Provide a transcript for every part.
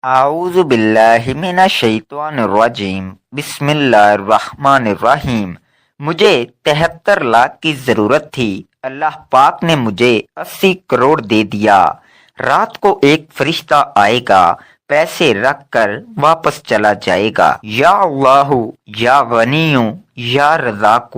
اعوذ باللہ من الشیطان الرجیم بسم اللہ الرحمن الرحیم۔ مجھے 73 لاکھ کی ضرورت تھی، اللہ پاک نے مجھے 80 کروڑ دے دیا۔ رات کو ایک فرشتہ آئے گا، پیسے رکھ کر واپس چلا جائے گا۔ یا اللہ یا غنی یا رزاق۔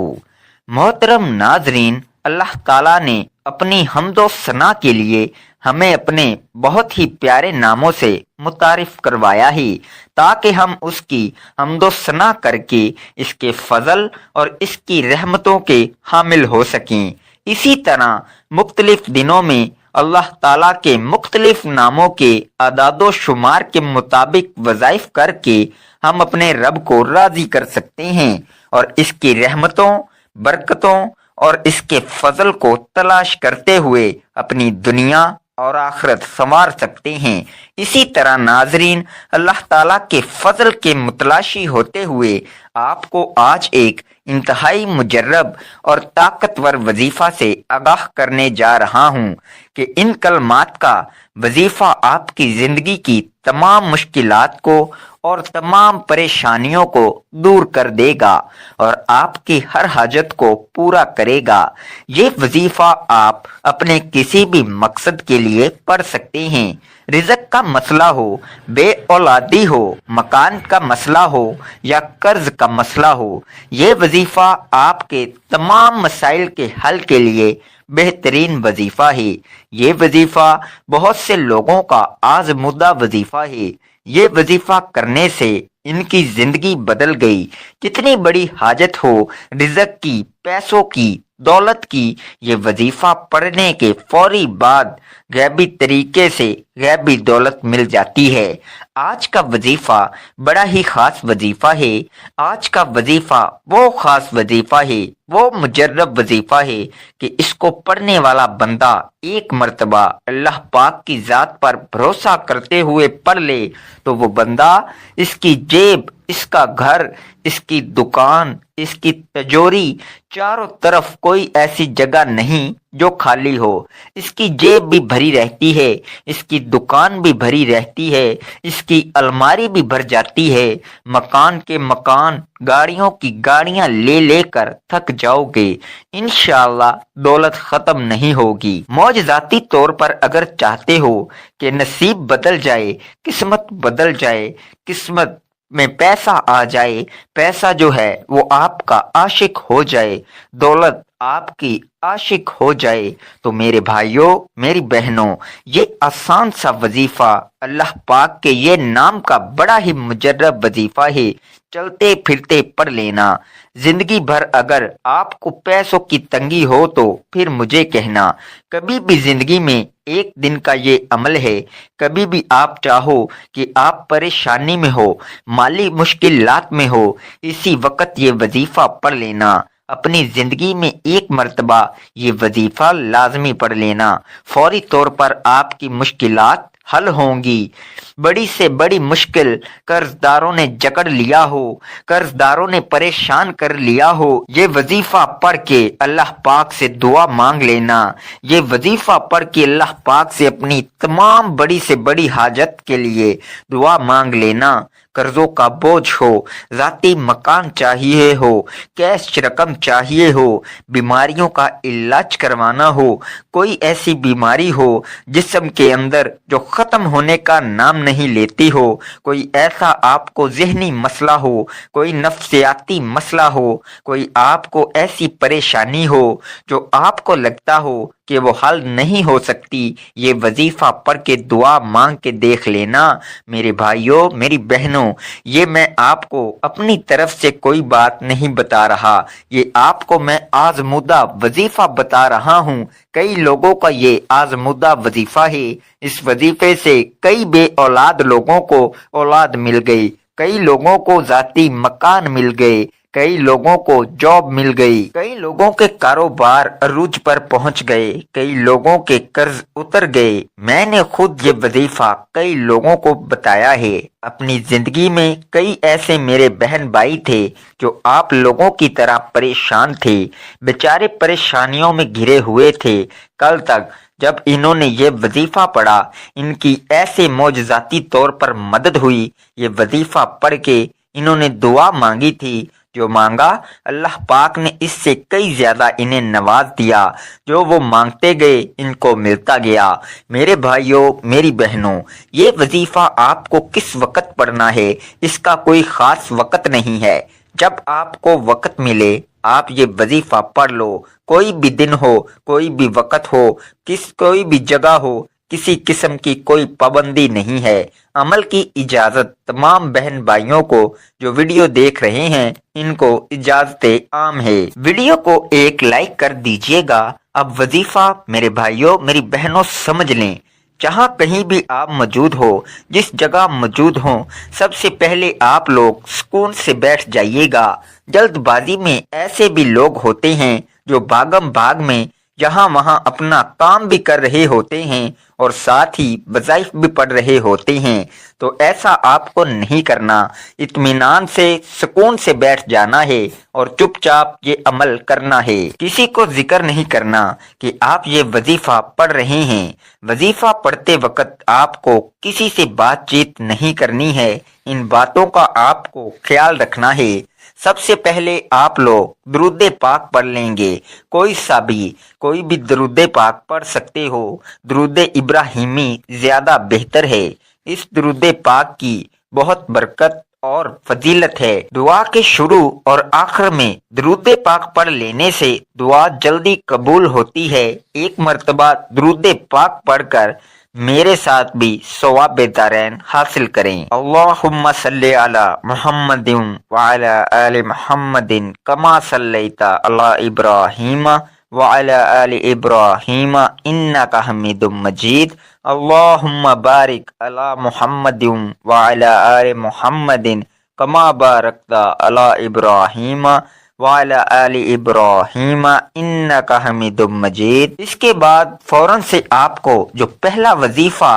محترم ناظرین، اللہ تعالیٰ نے اپنی حمد و ثنا کے لیے ہمیں اپنے بہت ہی پیارے ناموں سے متعارف کروایا ہے تاکہ ہم اس کی حمد و ثنا کر کے اس کے فضل اور اس کی رحمتوں کے حامل ہو سکیں۔ اسی طرح مختلف دنوں میں اللہ تعالیٰ کے مختلف ناموں کے اعداد و شمار کے مطابق وظائف کر کے ہم اپنے رب کو راضی کر سکتے ہیں اور اس کی رحمتوں، برکتوں اور اس کے فضل کو تلاش کرتے ہوئے اپنی دنیا اور آخرت سنوار سکتے ہیں۔ اسی طرح ناظرین، اللہ تعالیٰ کے فضل کے متلاشی ہوتے ہوئے آپ کو آج ایک انتہائی مجرب اور طاقتور وظیفہ سے آگاہ کرنے جا رہا ہوں کہ ان کلمات کا وظیفہ آپ کی زندگی کی تمام مشکلات کو اور تمام پریشانیوں کو دور کر دے گا اور آپ کی ہر حاجت کو پورا کرے گا۔ یہ وظیفہ آپ اپنے کسی بھی مقصد کے لیے پڑھ سکتے ہیں۔ رزق کا مسئلہ ہو، بے اولادی ہو، مکان کا مسئلہ ہو یا قرض کا مسئلہ ہو، یہ وظیفہ آپ کے تمام مسائل کے حل کے لیے بہترین وظیفہ ہے۔ یہ وظیفہ بہت سے لوگوں کا آزمودہ وظیفہ ہے۔ یہ وظیفہ کرنے سے ان کی زندگی بدل گئی۔ کتنی بڑی حاجت ہو، رزق کی، پیسوں کی، دولت کی، یہ وظیفہ پڑھنے کے فوری بعد غیبی طریقے سے غیبی دولت مل جاتی ہے۔ آج کا وظیفہ بڑا ہی خاص وظیفہ ہے۔ آج کا وظیفہ وہ خاص وظیفہ ہے، وہ مجرب وظیفہ ہے کہ اس کو پڑھنے والا بندہ ایک مرتبہ اللہ پاک کی ذات پر بھروسہ کرتے ہوئے پڑھ لے تو وہ بندہ، اس کی جیب، اس کا گھر، اس کی دکان، اس کی تجوری، چاروں طرف کوئی ایسی جگہ نہیں جو خالی ہو۔ اس کی جیب بھی بھری رہتی ہے، اس کی دکان بھی بھری رہتی ہے، اس کی الماری بھی بھر جاتی ہے۔ مکان کے مکان، گاڑیوں کی گاڑیاں لے لے کر تھک جاؤ گے، انشاءاللہ دولت ختم نہیں ہوگی۔ معجزاتی طور پر اگر چاہتے ہو کہ نصیب بدل جائے، قسمت بدل جائے، قسمت میں پیسہ آ جائے، پیسہ جو ہے وہ آپ کا عاشق ہو جائے، دولت آپ کی عاشق ہو جائے، تو میرے بھائیوں، میری بہنوں، یہ آسان سا وظیفہ اللہ پاک کے یہ نام کا بڑا ہی مجرب وظیفہ ہے، چلتے پھرتے پڑھ لینا۔ زندگی بھر اگر آپ کو پیسوں کی تنگی ہو تو پھر مجھے کہنا۔ کبھی بھی زندگی میں ایک دن کا یہ عمل ہے، کبھی بھی آپ چاہو کہ آپ پریشانی میں ہو، مالی مشکلات میں ہو، اسی وقت یہ وظیفہ پڑھ لینا۔ اپنی زندگی میں ایک مرتبہ یہ وظیفہ لازمی پڑھ لینا، فوری طور پر آپ کی مشکلات حل ہوں گی۔ بڑی سے بڑی مشکل قرض داروں نے جکڑ لیا ہو، قرض داروں نے پریشان کر لیا ہو، یہ وظیفہ پڑھ کے اللہ پاک سے دعا مانگ لینا۔ یہ وظیفہ پڑھ کے اللہ پاک سے اپنی تمام بڑی سے بڑی حاجت کے لیے دعا مانگ لینا۔ قرضوں کا بوجھ ہو، ذاتی مکان چاہیے ہو، کیش رقم چاہیے ہو، بیماریوں کا علاج کروانا ہو، کوئی ایسی بیماری ہو جسم کے اندر جو ختم ہونے کا نام نہیں لیتی ہو، کوئی ایسا آپ کو ذہنی مسئلہ ہو، کوئی نفسیاتی مسئلہ ہو، کوئی آپ کو ایسی پریشانی ہو جو آپ کو لگتا ہو کہ وہ حل نہیں ہو سکتی، یہ وظیفہ پڑھ کے دعا مانگ کے دیکھ لینا۔ میرے بھائیوں، میری بہنوں، یہ میں آپ کو اپنی طرف سے کوئی بات نہیں بتا رہا، یہ آپ کو میں آزمودہ وظیفہ بتا رہا ہوں۔ کئی لوگوں کا یہ آزمودہ وظیفہ ہے، اس وظیفے سے کئی بے اولاد لوگوں کو اولاد مل گئی، کئی لوگوں کو ذاتی مکان مل گئے، کئی لوگوں کو جاب مل گئی، کئی لوگوں کے کاروبار عروج پر پہنچ گئے، کئی لوگوں کے قرض اتر گئے۔ میں نے خود یہ وظیفہ کئی لوگوں کو بتایا ہے۔ اپنی زندگی میں کئی ایسے میرے بہن بھائی تھے جو آپ لوگوں کی طرح پریشان تھے، بیچارے پریشانیوں میں گھرے ہوئے تھے۔ کل تک جب انہوں نے یہ وظیفہ پڑھا ان کی ایسے معجزاتی طور پر مدد ہوئی۔ یہ وظیفہ پڑھ کے انہوں نے دعا مانگی تھی، جو مانگا اللہ پاک نے اس سے کئی زیادہ انہیں نواز دیا۔ جو وہ مانگتے گئے ان کو ملتا گیا۔ میرے بھائیوں، میری بہنوں، یہ وظیفہ آپ کو کس وقت پڑھنا ہے، اس کا کوئی خاص وقت نہیں ہے۔ جب آپ کو وقت ملے آپ یہ وظیفہ پڑھ لو۔ کوئی بھی دن ہو، کوئی بھی وقت ہو، کوئی بھی جگہ ہو، کسی قسم کی کوئی پابندی نہیں ہے۔ عمل کی اجازت تمام بہن بھائیوں کو جو ویڈیو دیکھ رہے ہیں ان کو اجازت عام ہے۔ ویڈیو کو ایک لائک کر دیجئے گا۔ اب وظیفہ میرے بھائیوں میری بہنوں سمجھ لیں۔ جہاں کہیں بھی آپ موجود ہو، جس جگہ موجود ہوں، سب سے پہلے آپ لوگ سکون سے بیٹھ جائیے گا۔ جلد بازی میں ایسے بھی لوگ ہوتے ہیں جو بھاگم بھاگ میں یہاں وہاں اپنا کام بھی کر رہے ہوتے ہیں اور ساتھ ہی وظائف بھی پڑھ رہے ہوتے ہیں، تو ایسا آپ کو نہیں کرنا۔ اطمینان سے سکون سے بیٹھ جانا ہے اور چپ چاپ یہ عمل کرنا ہے۔ کسی کو ذکر نہیں کرنا کہ آپ یہ وظیفہ پڑھ رہے ہیں۔ وظیفہ پڑھتے وقت آپ کو کسی سے بات چیت نہیں کرنی ہے۔ ان باتوں کا آپ کو خیال رکھنا ہے۔ سب سے پہلے آپ لوگ درود پاک پڑھ لیں گے۔ کوئی بھی درود پاک پڑھ سکتے ہو۔ درود ابراہیمی زیادہ بہتر ہے۔ اس درود پاک کی بہت برکت اور فضیلت ہے۔ دعا کے شروع اور آخر میں درود پاک پڑھ لینے سے دعا جلدی قبول ہوتی ہے۔ ایک مرتبہ درود پاک پڑھ کر میرے ساتھ بھی ثواب دارین حاصل کریں۔ اللہم صلی علی محمد وعلی آل محمد کما صلیت علی ابراہیم وعلی آل ابراہیم انک حمید مجید۔ اللہم بارک علی محمد وعلی آل محمد کما بارکت علی ابراہیم وعلی آل ابراہیم انک حمید مجید۔ اس کے بعد فوراً سے آپ کو جو پہلا وظیفہ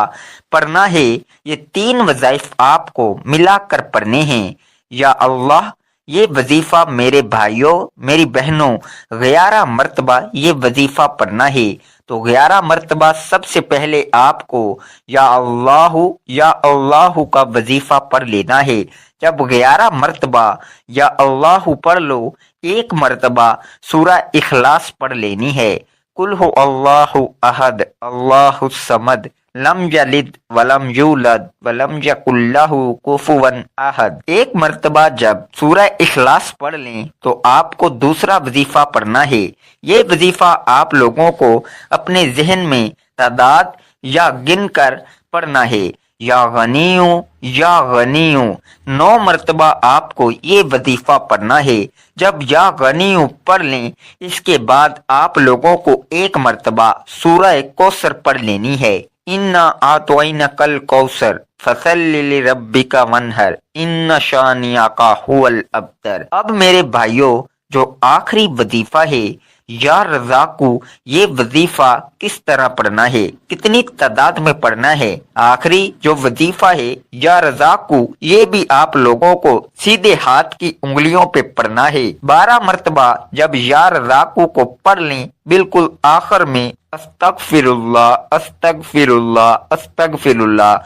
پڑھنا ہے، یہ 3 وظائف آپ کو ملا کر پڑھنے ہیں۔ یا اللہ، یہ وظیفہ میرے بھائیوں میری بہنوں 11 مرتبہ یہ وظیفہ پڑھنا ہے۔ تو 11 مرتبہ سب سے پہلے آپ کو یا اللہ کا وظیفہ پڑھ لینا ہے۔ جب 11 مرتبہ یا اللہ پڑھ لو، 1 مرتبہ سورہ اخلاص پڑھ لینی ہے۔ قل هو اللہ احد اللہ الصمد لم یلد ولم یولد ولم یکن لہ کفوا احد۔ 1 مرتبہ جب سورہ اخلاص پڑھ لیں تو آپ کو دوسرا وظیفہ پڑھنا ہے۔ یہ وظیفہ آپ لوگوں کو اپنے ذہن میں تعداد یا گن کر پڑھنا ہے۔ یا غنیوں یا غنیوں 9 مرتبہ آپ کو یہ وظیفہ پڑھنا ہے۔ جب یا غنیوں پڑھ لیں، اس کے بعد آپ لوگوں کو 1 مرتبہ سورہ کوثر پڑھ لینی ہے۔ اِنَّا أَعْطَيْنَاكَ الْكَوْثَرَ فَصَلِّ لِرَبِّكَ وَانْحَرْ إِنَّ شَانِئَكَ هُوَ الْأَبْتَرُ۔ اب میرے بھائیوں، جو آخری وظیفہ ہے یا رزاقو، یہ وظیفہ کس طرح پڑھنا ہے، کتنی تعداد میں پڑھنا ہے؟ آخری جو وظیفہ ہے یا رزاقو، یہ بھی آپ لوگوں کو سیدھے ہاتھ کی انگلیوں پہ پڑھنا ہے۔ 12 مرتبہ جب یا رزاقو کو پڑھ لیں، بالکل آخر میں استغفر اللہ استغفر اللہ استغفر اللہ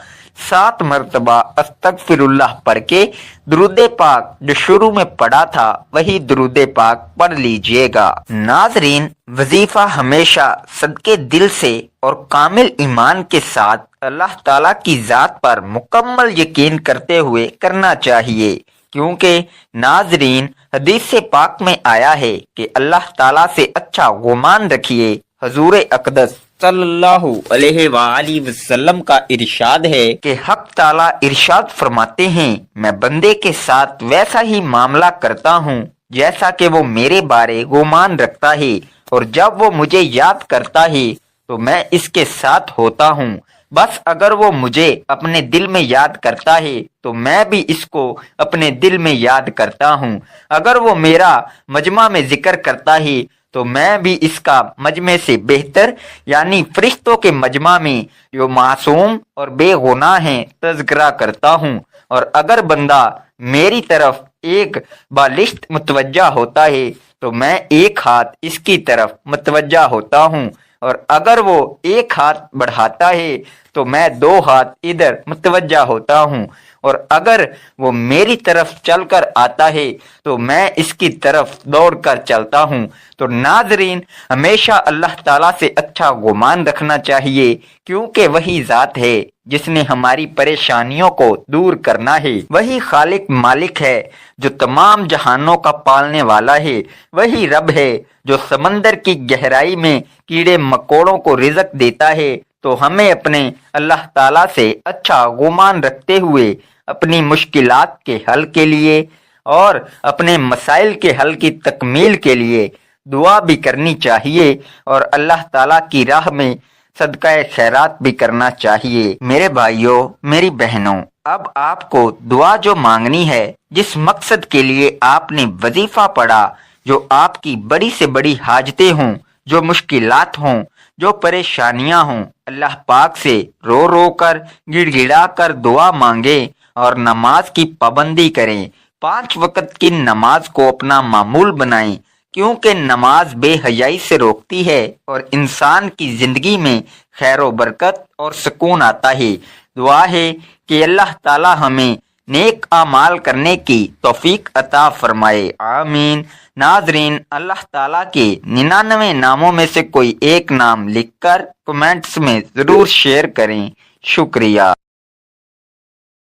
7 مرتبہ استغفر اللہ پڑھ کے درود پاک جو شروع میں پڑھا تھا وہی درود پاک پڑھ لیجئے گا۔ ناظرین، وظیفہ ہمیشہ صدقے دل سے اور کامل ایمان کے ساتھ اللہ تعالیٰ کی ذات پر مکمل یقین کرتے ہوئے کرنا چاہیے، کیونکہ ناظرین حدیث پاک میں آیا ہے کہ اللہ تعالیٰ سے اچھا گمان رکھیے۔ حضور اقدس صلی اللہ علیہ وآلہ وسلم کا ارشاد ہے کہ حق تعالیٰ ارشاد فرماتے ہیں، میں بندے کے ساتھ ویسا ہی معاملہ کرتا ہوں جیسا کہ وہ میرے بارے گمان رکھتا ہے، اور جب وہ مجھے یاد کرتا ہے تو میں اس کے ساتھ ہوتا ہوں۔ بس اگر وہ مجھے اپنے دل میں یاد کرتا ہے تو میں بھی اس کو اپنے دل میں یاد کرتا ہوں۔ اگر وہ میرا مجمع میں ذکر کرتا ہے تو میں بھی اس کا مجمع سے بہتر یعنی فرشتوں کے مجمع میں جو معصوم اور بے گناہ ہیں تذکرہ کرتا ہوں۔ اور اگر بندہ میری طرف ایک بالشت متوجہ ہوتا ہے تو میں ایک ہاتھ اس کی طرف متوجہ ہوتا ہوں، اور اگر وہ ایک ہاتھ بڑھاتا ہے تو میں 2 ہاتھ ادھر متوجہ ہوتا ہوں، اور اگر وہ میری طرف چل کر آتا ہے تو میں اس کی طرف دوڑ کر چلتا ہوں۔ تو ناظرین، ہمیشہ اللہ تعالیٰ سے اچھا گمان رکھنا چاہیے، کیونکہ وہی ذات ہے جس نے ہماری پریشانیوں کو دور کرنا ہے، وہی خالق مالک ہے جو تمام جہانوں کا پالنے والا ہے، وہی رب ہے جو سمندر کی گہرائی میں کیڑے مکوڑوں کو رزق دیتا ہے۔ تو ہمیں اپنے اللہ تعالیٰ سے اچھا گمان رکھتے ہوئے اپنی مشکلات کے حل کے لیے اور اپنے مسائل کے حل کی تکمیل کے لیے دعا بھی کرنی چاہیے، اور اللہ تعالیٰ کی راہ میں صدقہ خیرات بھی کرنا چاہیے۔ میرے بھائیوں، میری بہنوں، اب آپ کو دعا جو مانگنی ہے، جس مقصد کے لیے آپ نے وظیفہ پڑھا، جو آپ کی بڑی سے بڑی حاجتیں ہوں، جو مشکلات ہوں، جو پریشانیاں ہوں، اللہ پاک سے رو رو کر گڑ گڑا کر دعا مانگیں اور نماز کی پابندی کریں۔ 5 وقت کی نماز کو اپنا معمول بنائیں، کیونکہ نماز بے حیائی سے روکتی ہے اور انسان کی زندگی میں خیر و برکت اور سکون آتا ہے۔ دعا ہے کہ اللہ تعالی ہمیں نیک اعمال کرنے کی توفیق عطا فرمائے، آمین۔ ناظرین، اللہ تعالیٰ کے 99 ناموں میں سے کوئی ایک نام لکھ کر کمنٹس میں ضرور شیئر کریں۔ شکریہ۔